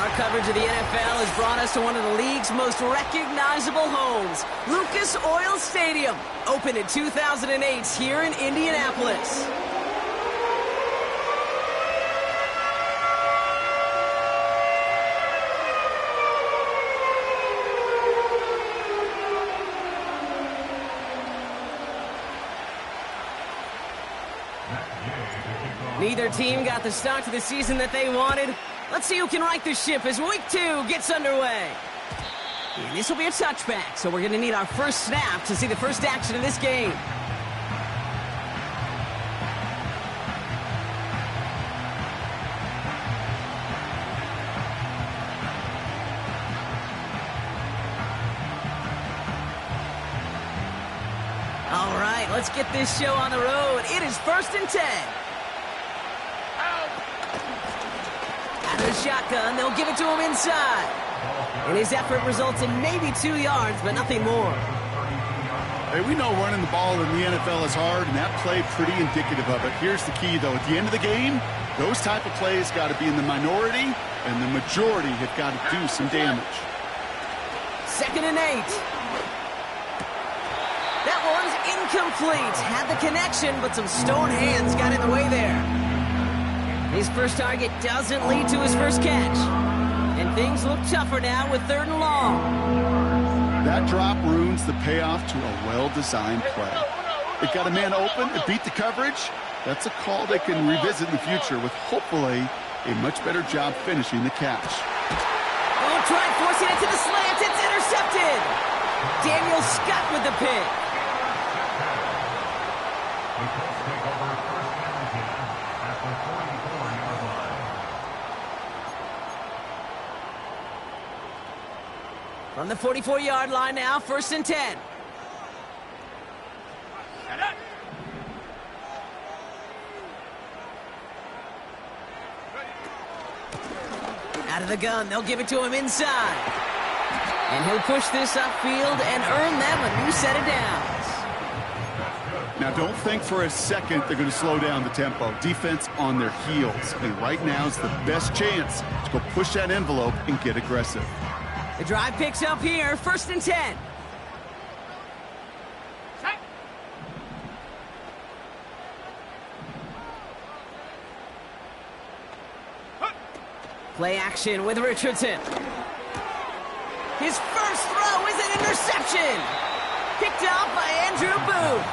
Our coverage of the NFL has brought us to one of the league's most recognizable homes, Lucas Oil Stadium, opened in 2008 here in Indianapolis. Neither team got the start to the season that they wanted. Let's see who can right the ship as week 2 gets underway. And this will be a touchback, so we're going to need our first snap to see the first action of this game. All right, let's get this show on the road. It is 1st and 10. Out of the shotgun, they'll give it to him inside. And his effort results in maybe 2 yards, but nothing more. Hey, we know running the ball in the NFL is hard, and that play pretty indicative of it. Here's the key, though. At the end of the game, those type of plays got to be in the minority, and the majority have got to do some damage. 2nd and 8. That one's incomplete. Had the connection, but some stone hands got in the way there. His first target doesn't lead to his first catch. And things look tougher now with 3rd and long. That drop ruins the payoff to a well-designed play. It got a man open, it beat the coverage. That's a call they can revisit in the future with hopefully a much better job finishing the catch. Oh, try forcing it to the slant. It's intercepted. Daniel Scott with the pick. From the 44-yard line now, 1st and 10. Out of the gun, they'll give it to him inside. And he'll push this upfield and earn them a new set of downs. Now, don't think for a second they're going to slow down the tempo. Defense on their heels. And right now is the best chance to go push that envelope and get aggressive. The drive picks up here, 1st and 10. Play action with Richardson. His first throw is an interception. Picked up by Andrew Booth.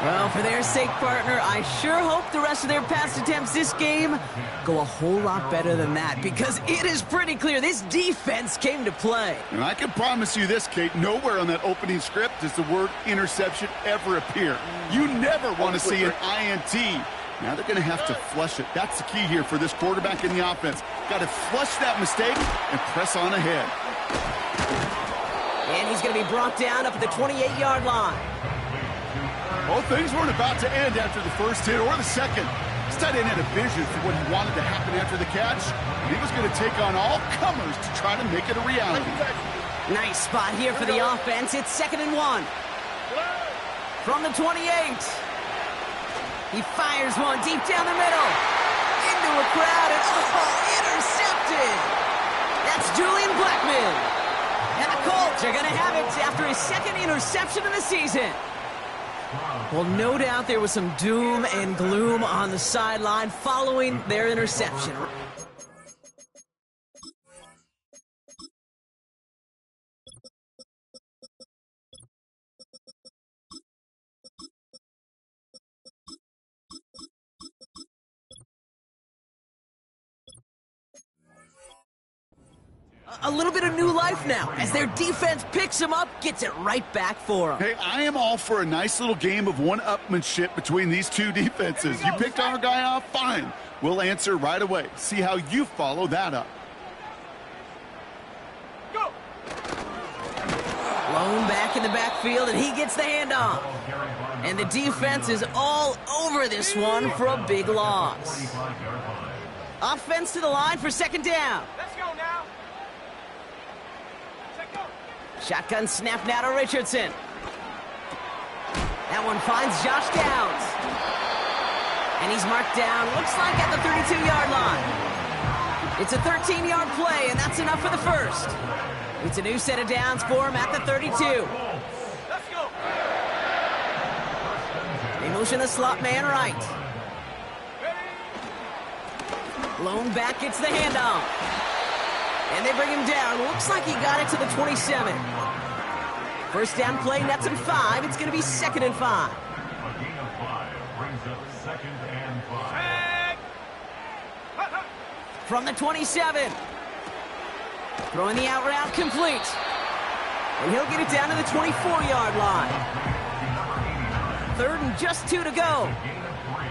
Well, for their sake, partner, I sure hope the rest of their pass attempts this game go a whole lot better than that, because it is pretty clear this defense came to play. And I can promise you this, Kate, nowhere on that opening script does the word interception ever appear. You never want to see an INT. Now they're going to have to flush it. That's the key here for this quarterback in the offense. Got to flush that mistake and press on ahead. And he's going to be brought down up at the 28-yard line. Well, things weren't about to end after the first hit or the second. This tight end had a vision for what he wanted to happen after the catch. And he was going to take on all comers to try to make it a reality. Nice spot here for the offense. It's 2nd and 1. From the 28. He fires one deep down the middle. Into a crowd and intercepted. That's Julian Blackman. And the Colts are going to have it after his 2nd interception of the season. Well, no doubt there was some doom and gloom on the sideline following their interception. A little bit of new life now as their defense picks him up, gets it right back for him. Hey, I am all for a nice little game of one-upmanship between these two defenses. You picked our guy off, fine. We'll answer right away. See how you follow that up. Go. Blown back in the backfield, and he gets the handoff. And the defense is all over this one for a big loss. Offense to the line for 2nd down. Let's go now. Shotgun snap now to Richardson. That one finds Josh Downs. And he's marked down, looks like at the 32-yard line. It's a 13-yard play, and that's enough for the first. It's a new set of downs for him at the 32. Let's go. They motion the slot man right. Lone back gets the handoff. And they bring him down. Looks like he got it to the 27. First down play nets him 5. It's going to be 2nd and 5. A gain of 5 brings up 2nd and 5. From the 27. Throwing the out route complete. And he'll get it down to the 24-yard line. 3rd and just 2 to go. A gain of 3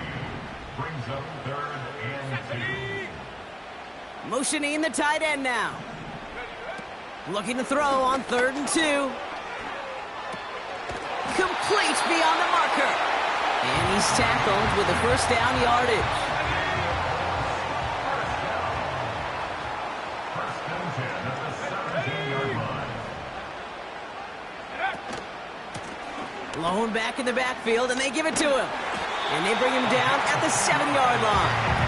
brings up 3rd and 2. Motioning the tight end now. Looking to throw on 3rd and 2. Complete beyond the marker. And he's tackled with the first down yardage. First and 10 at the 17-yard line. Lone back in the backfield, and they give it to him. And they bring him down at the 7-yard line.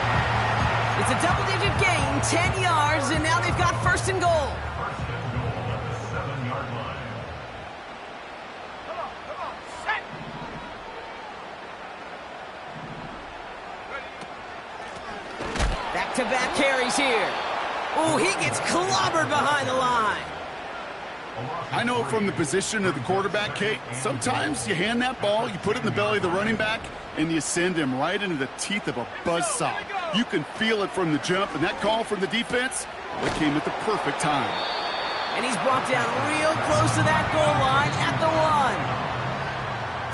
It's a double-digit gain, 10 yards, and now they've got 1st and goal. First and goal at the 7-yard line. Come on, set. Back-to-back carries here. Oh, he gets clobbered behind the line. I know from the position of the quarterback, Kate, sometimes you hand that ball, you put it in the belly of the running back, and you send him right into the teeth of a buzzsaw. You can feel it from the jump, and that call from the defense, that came at the perfect time. And he's brought down real close to that goal line at the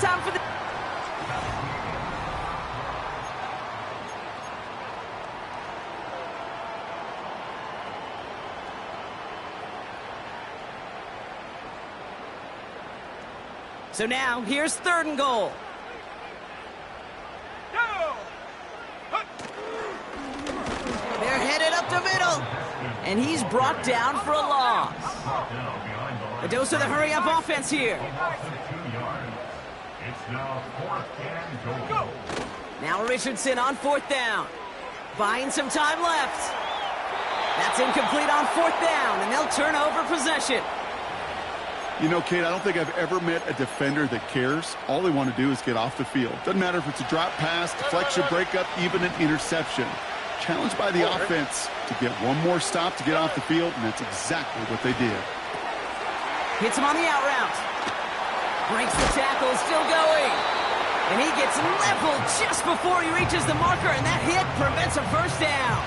1. Time for the... So now, here's 3rd and goal. Go. They're headed up the middle. And he's brought down for a loss. A dose of the hurry-up offense here. It's now 4th and goal. Now Richardson on 4th down. Buying some time left. That's incomplete on 4th down, and they'll turn over possession. You know, Kate, I don't think I've ever met a defender that cares. All they want to do is get off the field. Doesn't matter if it's a drop pass, deflection, breakup, even an interception. Challenged by the offense to get one more stop to get off the field, and that's exactly what they did. Hits him on the out route. Breaks the tackle, still going. And he gets leveled just before he reaches the marker, and that hit prevents a first down.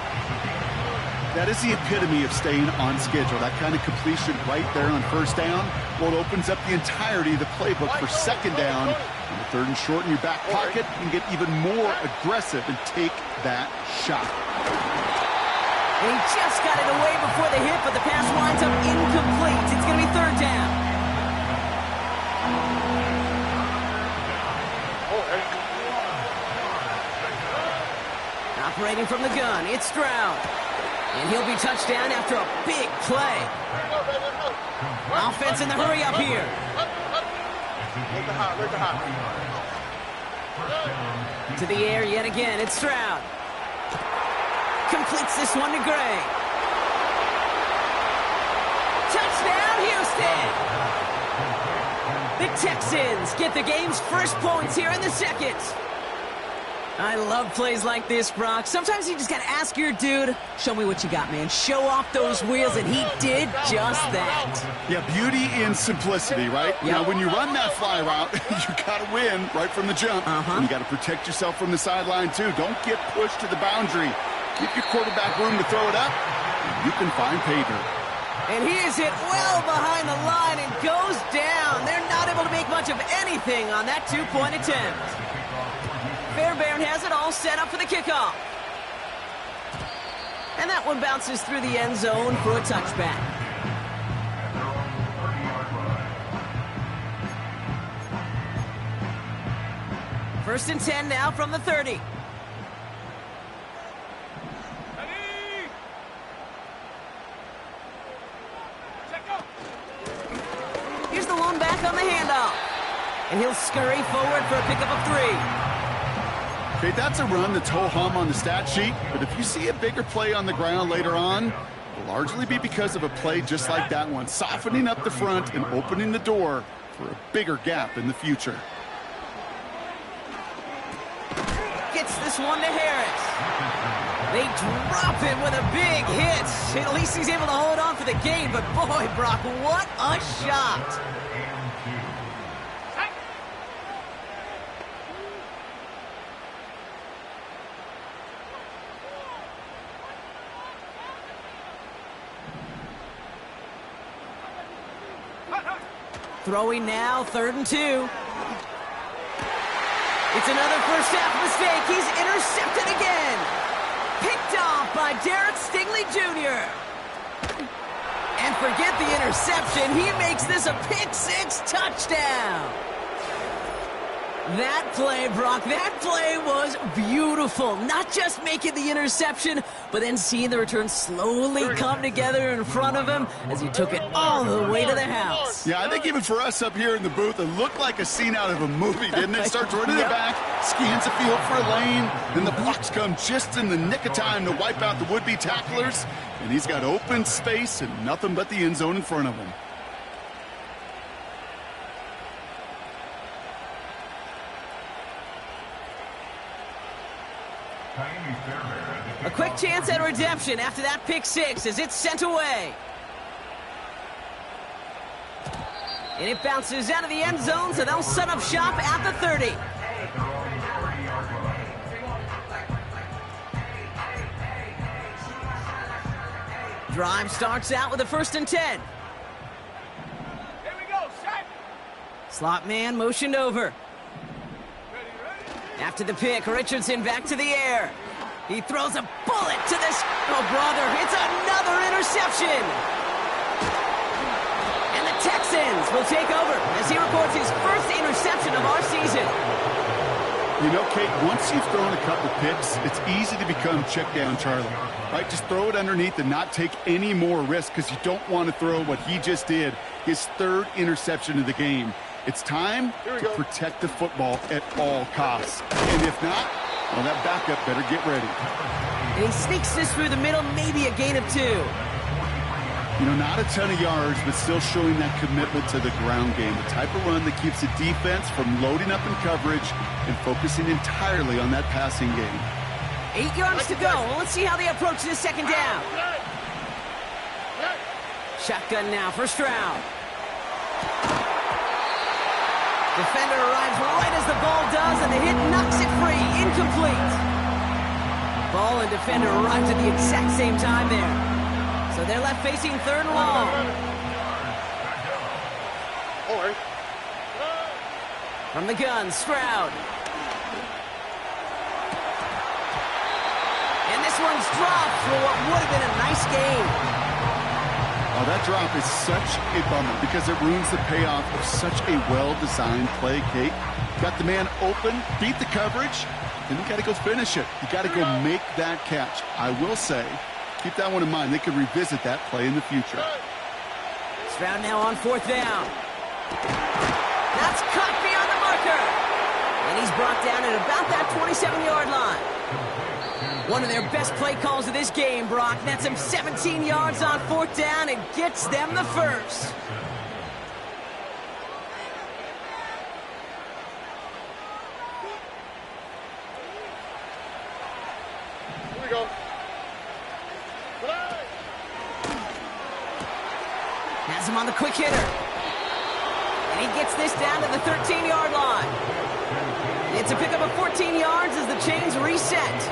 That is the epitome of staying on schedule. That kind of completion right there on 1st down. Well, it opens up the entirety of the playbook for 2nd down. On the 3rd and short in your back pocket, you can get even more aggressive and take that shot. And he just got it away before the hit, but the pass winds up incomplete. It's going to be 3rd down. Operating from the gun, it's Stroud. And he'll be touchdown after a big play. Offense in the hurry up here. To the air yet again, it's Stroud. Completes this one to Gray. Touchdown, Houston! The Texans get the game's first points here in the 2nd. I love plays like this, Brock. Sometimes you just got to ask your dude, show me what you got, man. Show off those wheels, and he did just that. Yeah, beauty in simplicity, right? Yep. Now, when you run that fly route, you got to win right from the jump. And you got to protect yourself from the sideline, too. Don't get pushed to the boundary. Give your quarterback room to throw it up, and you can find pay dirt. And he is hit well behind the line and goes down. They're not able to make much of anything on that 2-point attempt. Fairbairn has it all set up for the kickoff. And that one bounces through the end zone for a touchback. First and 10 now from the 30. Here's the lone back on the handoff. And he'll scurry forward for a pickup of 3. Okay, that's a run that's ho-hum on the stat sheet, but if you see a bigger play on the ground later on, it'll largely be because of a play just like that one, softening up the front and opening the door for a bigger gap in the future. Gets this one to Harris. They drop him with a big hit. At least he's able to hold on for the game, but boy, Brock, what a shot. Throwing now, 3rd and 2. It's another first half mistake. He's intercepted again. Picked off by Derek Stingley Jr. And forget the interception. He makes this a pick-6 touchdown. That play, Brock, that play was beautiful. Not just making the interception, but then seeing the return slowly come together in front of him as he took it all the way to the house. Yeah, I think even for us up here in the booth, it looked like a scene out of a movie, didn't it? Starts running it back, scans the field for a lane, then the blocks come just in the nick of time to wipe out the would-be tacklers, and he's got open space and nothing but the end zone in front of him. A quick chance at redemption after that pick-6 as it's sent away. And it bounces out of the end zone, so they'll set up shop at the 30. Drive starts out with a 1st and 10. Here we go, set. Slot man motioned over. After the pick, Richardson back to the air. He throws a bullet to this. Oh, brother, it's another interception. And the Texans will take over as he records his first interception of our season. You know, Kate, once you've thrown a couple picks, it's easy to become check down Charlie, right? Just throw it underneath and not take any more risk because you don't want to throw what he just did, his 3rd interception of the game. It's time to protect the football at all costs. And if not, well, that backup better get ready. And he sneaks this through the middle, maybe a gain of 2. You know, not a ton of yards, but still showing that commitment to the ground game. The type of run that keeps the defense from loading up in coverage and focusing entirely on that passing game. 8 yards to go. Well, let's see how they approach this 2nd down. Shotgun now for Stroud. Defender arrives right as the ball does, and the hit knocks it free. Incomplete. Ball and defender arrived at the exact same time there. So they're left facing 3rd and long. From the gun, Stroud. And this one's dropped for what would have been a nice game. Oh, that drop is such a bummer because it ruins the payoff of such a well-designed play, Kate. Got the man open, beat the coverage, then you got to go finish it. You got to go make that catch. I will say, keep that one in mind. They could revisit that play in the future. Stroud now on 4th down. That's caught beyond the marker. And he's brought down at about that 27-yard line. One of their best play calls of this game, Brock. Nets him 17 yards on 4th down and gets them the first. Here we go. Has him on the quick hitter. And he gets this down to the 13-yard line. It's a pickup of 14 yards as the chains reset.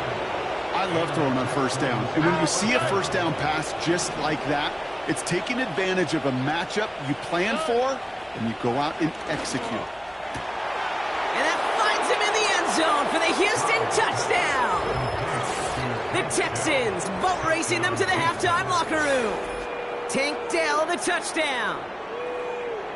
I love throwing on 1st down. And when you see a 1st down pass just like that, it's taking advantage of a matchup you plan for, and you go out and execute. And that finds him in the end zone for the Houston touchdown. The Texans boat racing them to the halftime locker room. Tank Dell, the touchdown.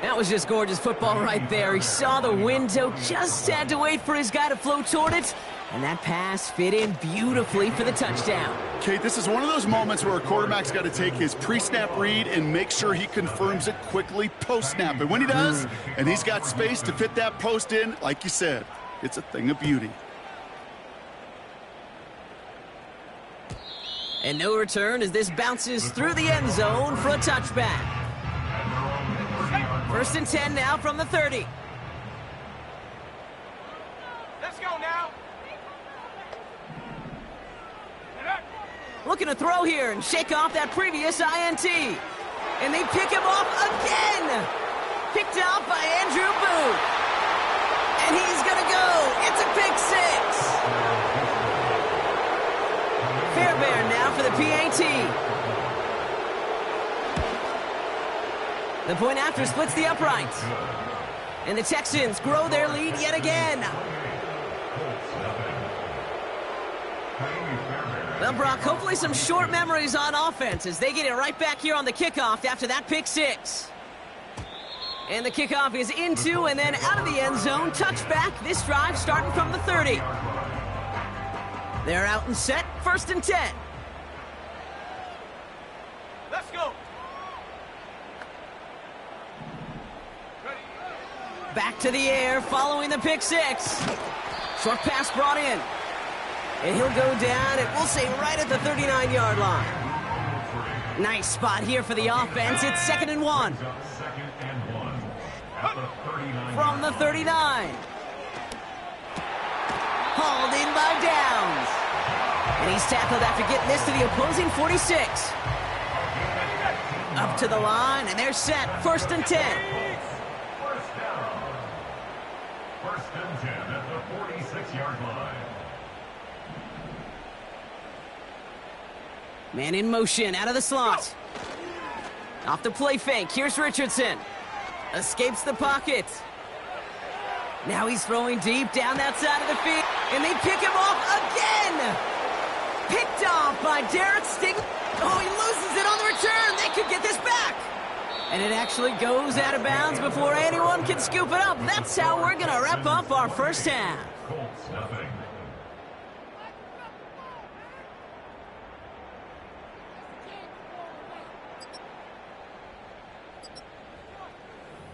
That was just gorgeous football right there. He saw the window, just had to wait for his guy to flow toward it, and that pass fit in beautifully for the touchdown. Kate, this is one of those moments where a quarterback's got to take his pre-snap read and make sure he confirms it quickly post-snap. And when he does, and he's got space to fit that post in, like you said, it's a thing of beauty. And no return as this bounces through the end zone for a touchback. First and 10 now from the 30. Let's go now. Looking to throw here and shake off that previous INT. And they pick him off again. Picked off by Andrew Booth. And he's going to go. It's a pick six. Fairbairn now for the PAT. The point after splits the uprights. And the Texans grow their lead yet again. Well, Brock, hopefully some short memories on offense as they get it right back here on the kickoff after that pick six. And the kickoff is into and then out of the end zone. Touchback. This drive starting from the 30. They're out and set. First and 10. Let's go. Back to the air following the pick six. Short pass brought in. And he'll go down, and we'll say right at the 39-yard line. Nice spot here for the offense. It's 2nd and 1. From the 39. Hauled in by Downs. And he's tackled after getting this to the opposing 46. Up to the line, and they're set. First and 10. First down. First and 10 at the 46-yard line. Man in motion, out of the slot. Off the play fake, here's Richardson. Escapes the pocket. Now he's throwing deep down that side of the field. And they pick him off again! Picked off by Derek Sting. Oh, he loses it on the return. They could get this back. And it actually goes out of bounds before anyone can scoop it up. That's how we're going to wrap up our first half. Colts nothing.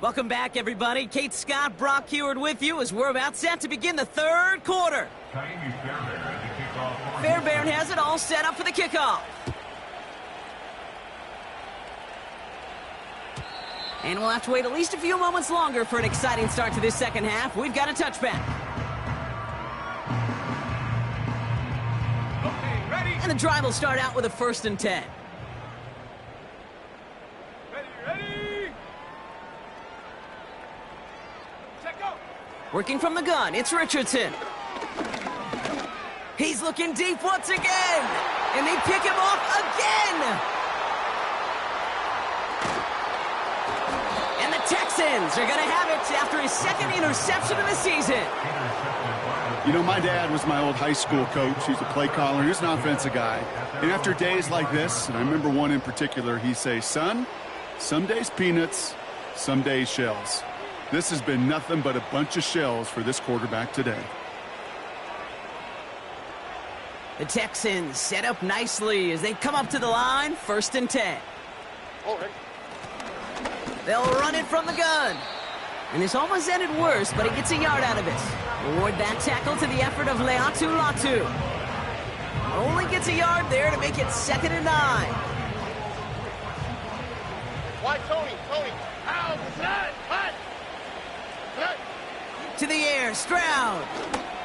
Welcome back, everybody. Kate Scott, Brock Heward with you as we're about set to begin the third quarter. Fairbairn has it all set up for the kickoff. And we'll have to wait at least a few moments longer for an exciting start to this second half. We've got a touchback. Okay, ready? And the drive will start out with a 1st and 10. Ready? Check go. Working from the gun, it's Richardson. He's looking deep once again. And they pick him off again. And the Texans are going to have it after his second interception of the season. You know, my dad was my old high school coach. He's a play caller. He was an offensive guy. And after days like this, and I remember one in particular, he'd say, son, some days peanuts, some days shells. This has been nothing but a bunch of shells for this quarterback today. The Texans set up nicely as they come up to the line. 1st and 10. All right. They'll run it from the gun. And this almost ended worse, but he gets a yard out of it. Reward that tackle to the effort of Leatu Latu. Only gets a yard there to make it 2nd and 9. Why, Tony? How? Cut! To the air, Stroud.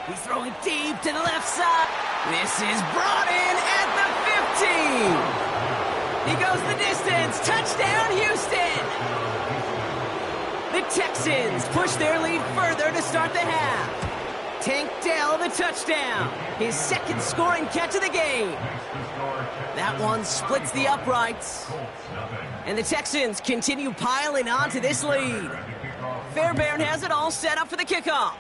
He's throwing deep to the left side. This is brought in at the 50. He goes the distance. Touchdown, Houston. The Texans push their lead further to start the half. Tank Dell the touchdown. His second scoring catch of the game. That one splits the uprights. And the Texans continue piling on to this lead. Fairbairn has it all set up for the kickoff.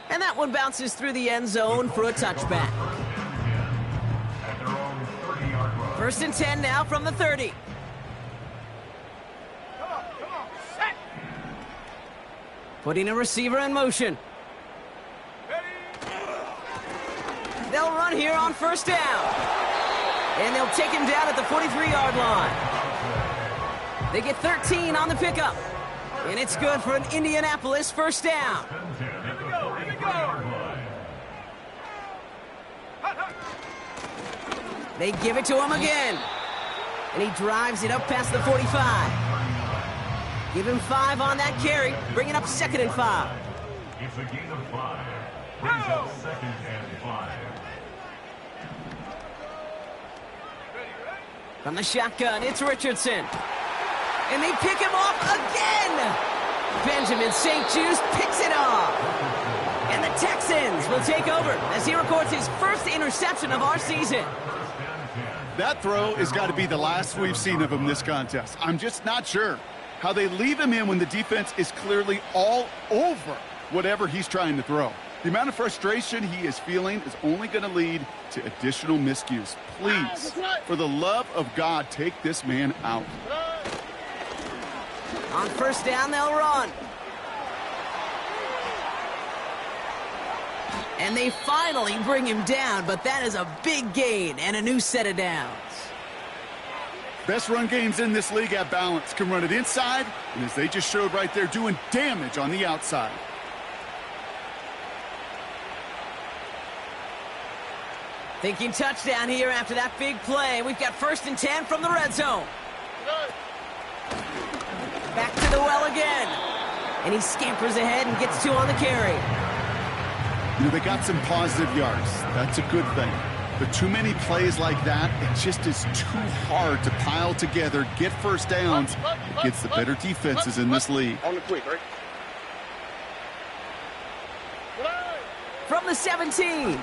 And that one bounces through the end zone for a touchback. 1st and 10 now from the 30. Come on, set! Putting a receiver in motion. Ready? They'll run here on 1st down. And they'll take him down at the 43-yard line. They get 13 on the pickup. And it's good for an Indianapolis 1st down. Here we go! They give it to him again. And he drives it up past the 45. Give him 5 on that carry, bringing up 2nd and 5. It's a gain of 5. Brings up 2nd and 5. From the shotgun, it's Richardson. And they pick him off again. Benjamin St. Juste picks it off. And the Texans will take over as he records his first interception of our season. That throw has got to be the last we've seen of him this contest. I'm just not sure how they leave him in when the defense is clearly all over whatever he's trying to throw. The amount of frustration he is feeling is only going to lead to additional miscues. Please, for the love of God, take this man out. On 1st down, they'll run. And they finally bring him down, but that is a big gain and a new set of downs. Best run games in this league at balance. Can run it inside, and as they just showed right there, doing damage on the outside. Thinking touchdown here after that big play. We've got 1st and 10 from the red zone. Back to the well again. And he scampers ahead and gets 2 on the carry. You know, they got some positive yards. That's a good thing. But too many plays like that, it just is too hard to pile together, get 1st downs against the better defenses in this league. On the quick, right? From the 17.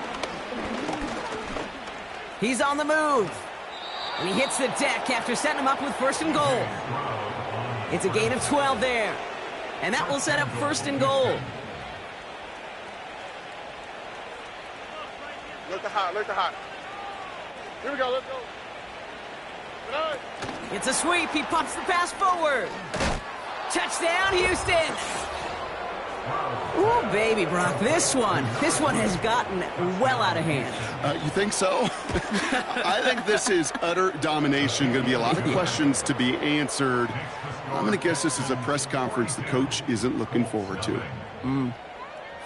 He's on the move. And he hits the deck after setting him up with 1st and goal. It's a gain of 12 there. And that will set up 1st and goal. Look the hot, look the hot. Here we go, let's go. It's a sweep. He pops the pass forward. Touchdown, Houston. Ooh, baby, Brock. This one has gotten well out of hand. You think so? I think this is utter domination. Going to be a lot of questions to be answered. I'm going to guess this is a press conference the coach isn't looking forward to.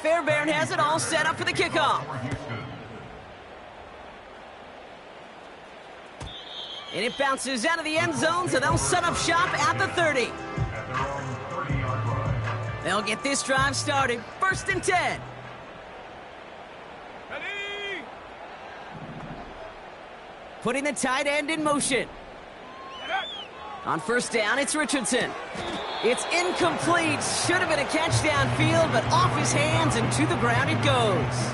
Fairbairn has it all set up for the kickoff. And it bounces out of the end zone, so they'll set up shop at the 30. They'll get this drive started. 1st and 10. Ready? Putting the tight end in motion. On 1st down, it's Richardson. It's incomplete. Should have been a catch downfield, but off his hands and to the ground it goes.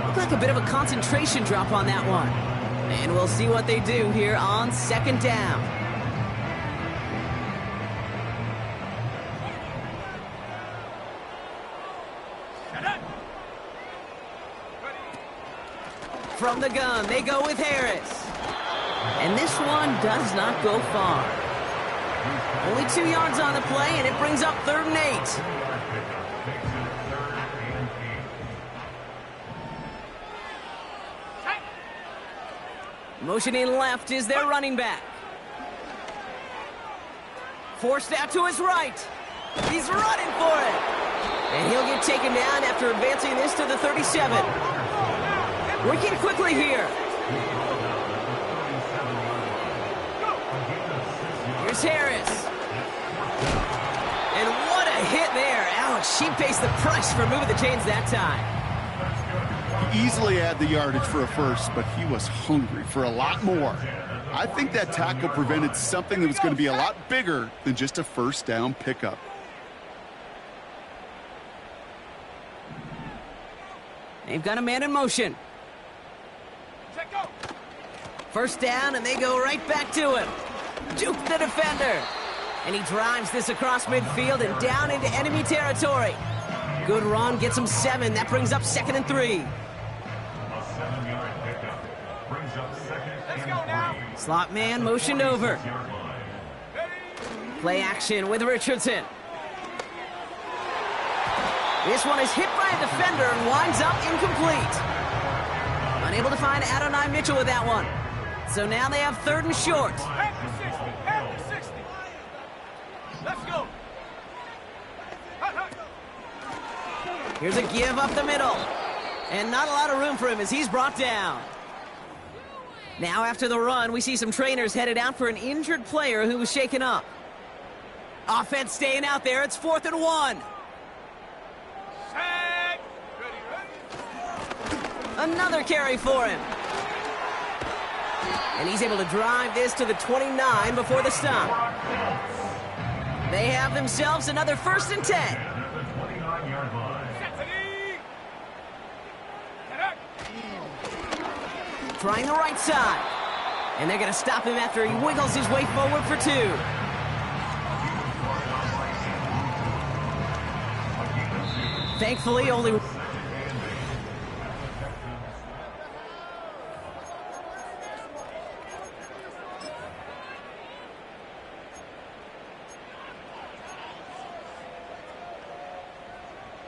Looked like a bit of a concentration drop on that one. And we'll see what they do here on 2nd down. From the gun, they go with Harris. And this one does not go far. Only 2 yards on the play, and it brings up 3rd and 8. Motioning left is their running back. Forced out to his right. He's running for it. And he'll get taken down after advancing this to the 37. Working quickly here. Here's Harris. And what a hit there. Ouch, she pays the price for moving the chains that time. He easily had the yardage for a 1st, but he was hungry for a lot more. I think that tackle prevented something that was going to be a lot bigger than just a 1st down pickup. They've got a man in motion. 1st down, and they go right back to him. Juke the defender. And he drives this across midfield and down into enemy territory. Good run, gets him 7. That brings up 2nd and 3. A 7-yard pickup. Brings up 2nd and 3. Slot man motioned over. Play action with Richardson. This one is hit by a defender and winds up incomplete. Unable to find Adonai Mitchell with that one. So now they have 3rd and short. At the 60. Let's go. Here's a give up the middle. And not a lot of room for him as he's brought down. Now after the run, we see some trainers headed out for an injured player who was shaken up. Offense staying out there. It's 4th and 1. Set. Ready. Another carry for him. And he's able to drive this to the 29 before the stop. They have themselves another 1st and 10. At the 29-yard line. Trying the right side. And they're going to stop him after he wiggles his way forward for 2. Thankfully, only...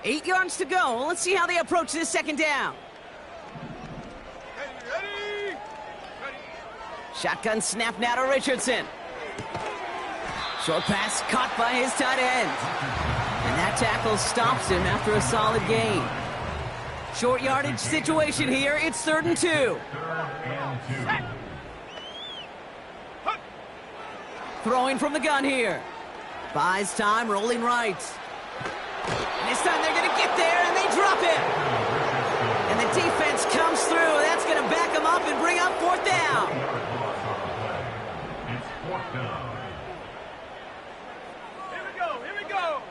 Eight yards to go. Let's see how they approach this 2nd down. Ready. Shotgun snap now to Richardson. Short pass caught by his tight end. And that tackle stops him after a solid gain. Short yardage situation here. It's 3rd and 2. 3rd and 2. Throwing from the gun here. Buys time, rolling right. And this time they're going to get there, and they drop him. And the defense comes through. That's going to back them up and bring up 4th down. It's 4th down. Here we go.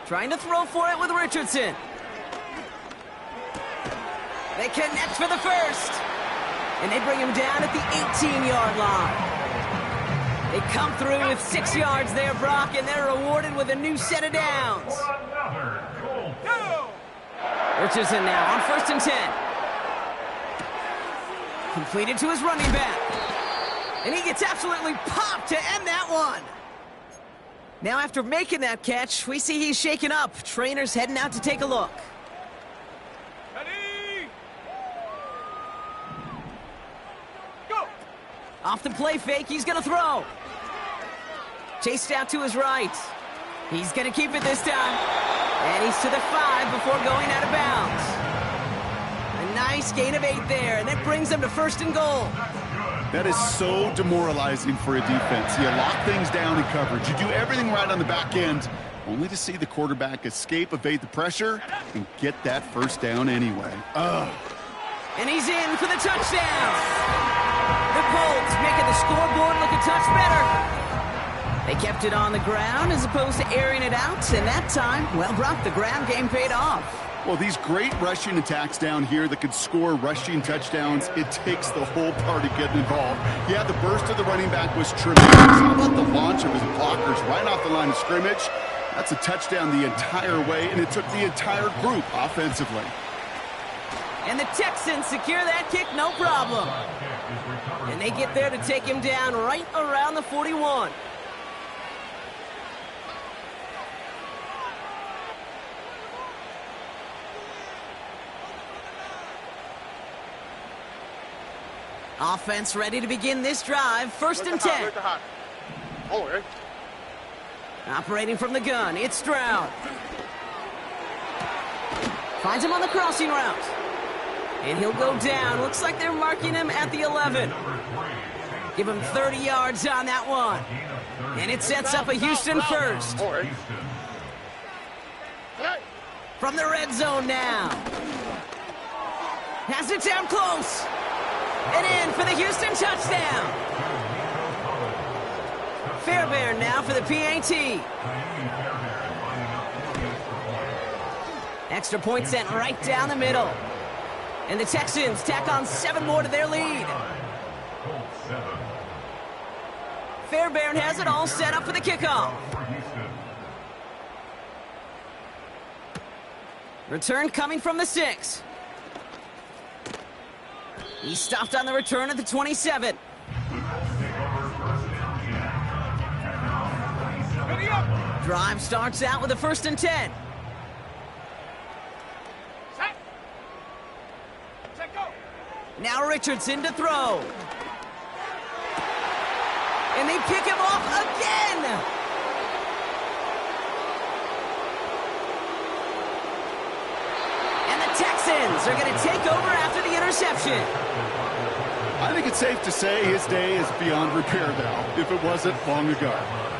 Trying to throw for it with Richardson. They connect for the 1st. And they bring him down at the 18-yard line. They come through with 6 yards there, Brock, and they're rewarded with a new set of downs. Go. Richardson now on 1st and 10. Completed to his running back. And he gets absolutely popped to end that one. Now after making that catch, we see he's shaken up. Trainers heading out to take a look. Ready. Go. Off the play fake, he's going to throw. Chased out to his right. He's going to keep it this time. And he's to the 5 before going out of bounds. A nice gain of 8 there, and that brings them to 1st and goal. That is so demoralizing for a defense. You lock things down in coverage. You do everything right on the back end, only to see the quarterback escape, evade the pressure, and get that 1st down anyway. Ugh. And he's in for the touchdown. The Colts making the scoreboard look a touch better. They kept it on the ground as opposed to airing it out, and that time, well, Brock, the ground game paid off. Well, these great rushing attacks down here that could score rushing touchdowns, it takes the whole party getting involved. Yeah, the burst of the running back was tremendous. How about the launch of his blockers right off the line of scrimmage? That's a touchdown the entire way, and it took the entire group offensively. And the Texans secure that kick, no problem. And they get there to take him down right around the 41. Offense ready to begin this drive. 1st and 10. Oh, right. Operating from the gun, it's Stroud. Finds him on the crossing route. And he'll go down. Looks like they're marking him at the 11. Give him 30 yards on that one. And it sets up a Houston 1st. Oh, right. From the red zone now. Has it down close. And in for the Houston touchdown. Fairbairn now for the PAT. Extra point sent right down the middle. And the Texans tack on 7 more to their lead. Fairbairn has it all set up for the kickoff. Return coming from the 6. He's stopped on the return at the 27. Drive starts out with a 1st and 10. Set, go. Now Richardson to throw. And they pick him off again. And the Texans are going to take over after the interception. I think it's safe to say his day is beyond repair now, if it wasn't long ago.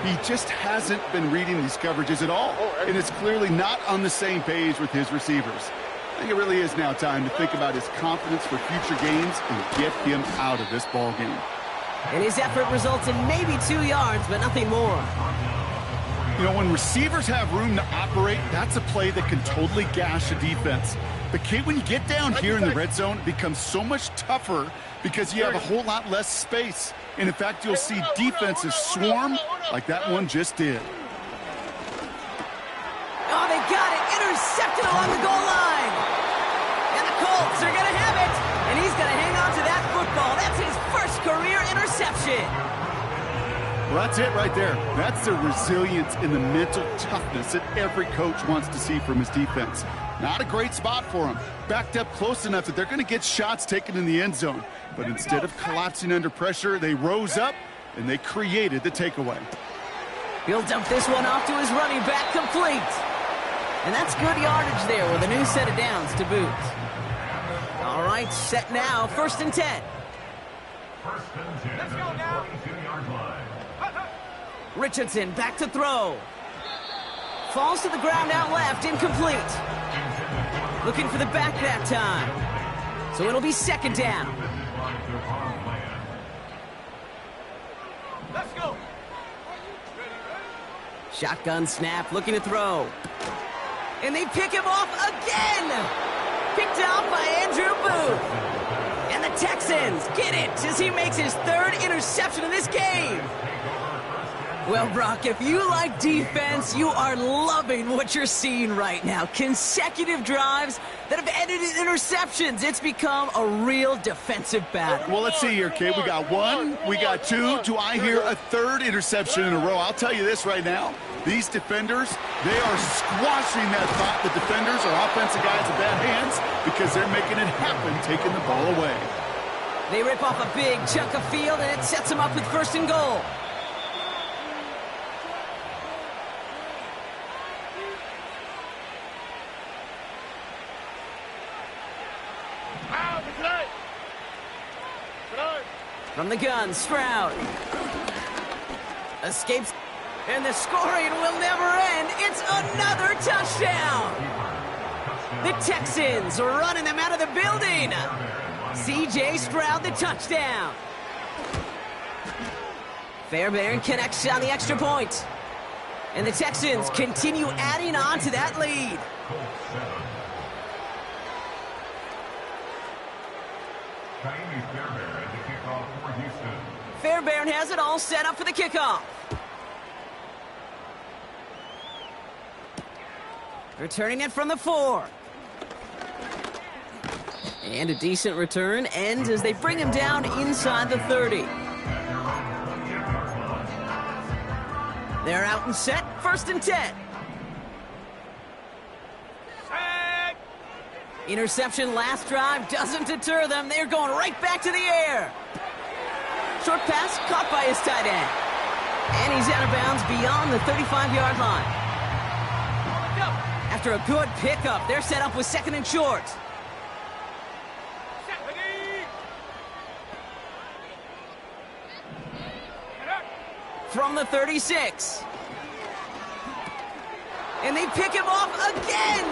He just hasn't been reading these coverages at all, and is clearly not on the same page with his receivers. I think it really is now time to think about his confidence for future games and get him out of this ball game. And his effort results in maybe 2 yards, but nothing more. You know, when receivers have room to operate, that's a play that can totally gash a defense. But, Kate, when you get down here in the red zone, it becomes so much tougher because you have a whole lot less space. And, in fact, you'll see defenses swarm like that one just did. Oh, they got it. Intercepted along the goal line. And the Colts are going to have it. And he's going to hang on to that football. That's his first career interception. Well, that's it right there. That's the resilience and the mental toughness that every coach wants to see from his defense. Not a great spot for him. Backed up close enough that they're going to get shots taken in the end zone. But instead of collapsing under pressure, they rose up and they created the takeaway. He'll dump this one off to his running back, complete. And that's good yardage there with a new set of downs to boot. All right, set now, 1st and 10. First and 10. Let's go now. 22-yard line. Richardson back to throw. Falls to the ground out left, incomplete. Looking for the back that time. So it'll be 2nd down. Let's go. Shotgun snap, looking to throw. And they pick him off again. Picked off by Andrew Booth. And the Texans get it as he makes his 3rd interception in this game. Well, Brock, if you like defense, you are loving what you're seeing right now. Consecutive drives that have ended in interceptions. It's become a real defensive battle. Well, let's see here, Kate. We got 1, we got 2. Do I hear a 3rd interception in a row? I'll tell you this right now. These defenders, they are squashing that thought the defenders are offensive guys in bad hands because they're making it happen, taking the ball away. They rip off a big chunk of field, and it sets them up with 1st and goal. From the gun, Stroud. Escapes, and the scoring will never end. It's another touchdown. The Texans running them out of the building. C.J. Stroud, the touchdown. Fairbairn connects on the extra point. And the Texans continue adding on to that lead. Fairbairn has it all set up for the kickoff. Returning it from the 4. And a decent return ends as they bring him down inside the 30. They're out and set, 1st and 10. Interception last drive doesn't deter them. They're going right back to the air. Short pass caught by his tight end. And he's out of bounds beyond the 35-yard line. After a good pickup, they're set up with 2nd and short. From the 36. And they pick him off again.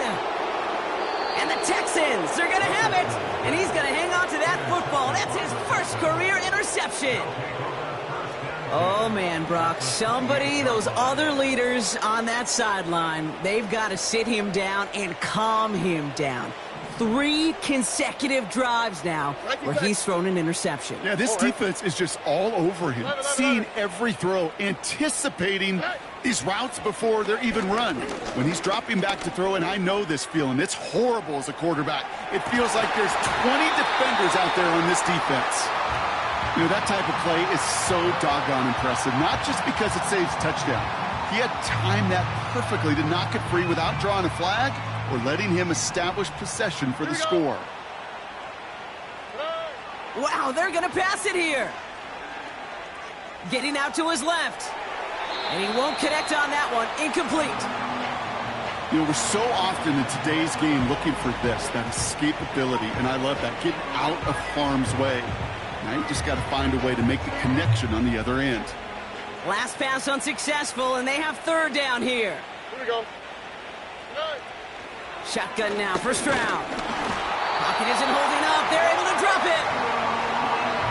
And the Texans, they're going to have it. And he's going to hang on to that football. That's his first career interception. Oh, man, Brock. Somebody, those other leaders on that sideline, they've got to sit him down and calm him down. 3 consecutive drives now where he's thrown an interception. Yeah, this defense is just all over him, seeing every throw, anticipating these routes before they're even run. When he's dropping back to throw, and I know this feeling, it's horrible as a quarterback. It feels like there's 20 defenders out there on this defense. You know, that type of play is so doggone impressive, not just because it saves a touchdown. He had timed that perfectly to knock it free without drawing a flag or letting him establish possession for the score. Wow, they're going to pass it here. Getting out to his left. And he won't connect on that one. Incomplete. You know, we're so often in today's game looking for this, that escapability, and I love that. Getting out of harm's way. Now you just got to find a way to make the connection on the other end. Last pass unsuccessful, and they have third down here. Here we go. Good. Shotgun now, first round. Pocket isn't holding up. They're able to drop it.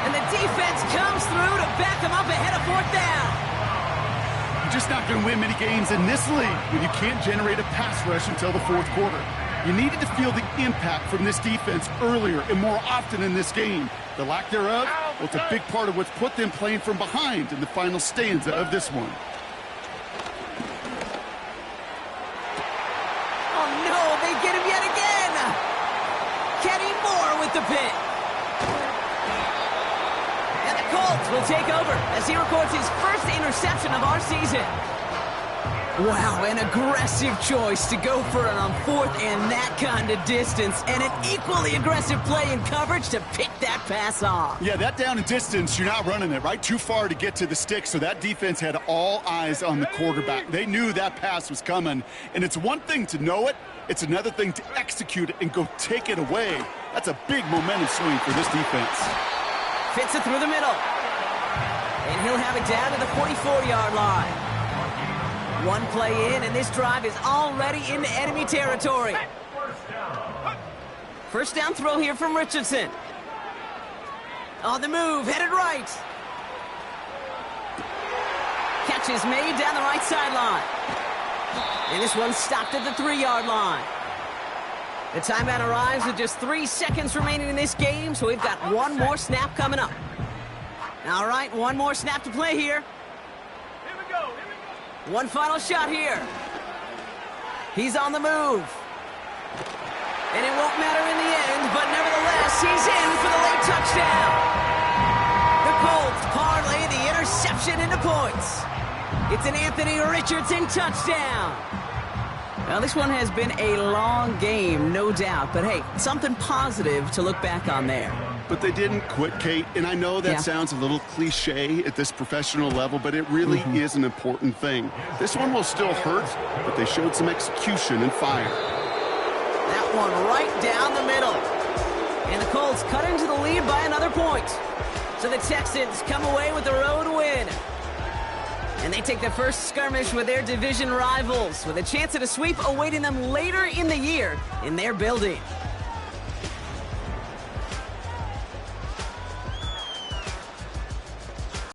And the defense comes through to back them up ahead of fourth down. You're just not going to win many games in this league when you can't generate a pass rush until the fourth quarter. You needed to feel the impact from this defense earlier and more often in this game. The lack thereof, well, it's a big part of what's put them playing from behind in the final stanza of this one. Oh, no, they get him yet again. Kenny Moore with the pick. And the Colts will take over as he records his first interception of our season. Wow, an aggressive choice to go for it on fourth and that kind of distance, and an equally aggressive play in coverage to pick that pass off. Yeah, that down and distance, you're not running it, right? Too far to get to the stick, so that defense had all eyes on the quarterback. They knew that pass was coming, and it's one thing to know it, it's another thing to execute it and go take it away. That's a big momentum swing for this defense. Fits it through the middle. And he'll have it down to the 44-yard line. One play in, and this drive is already into enemy territory. First down throw here from Richardson. On the move, headed right. Catch is made down the right sideline. And this one stopped at the 3-yard line. The timeout arrives with just 3 seconds remaining in this game, so we've got one more snap coming up. All right, one more snap to play here. One final shot here. He's on the move. And it won't matter in the end, but nevertheless, he's in for the late touchdown. The Colts parlay the interception into points. It's an Anthony Richardson touchdown. Now, this one has been a long game, no doubt. But, hey, something positive to look back on there. But they didn't quit, Kate, and I know that sounds a little cliche at this professional level, but it really is an important thing. This one will still hurt, but they showed some execution and fire. That one right down the middle. And the Colts cut into the lead by another point. So the Texans come away with the road win. And they take the first skirmish with their division rivals with a chance at a sweep awaiting them later in the year in their building.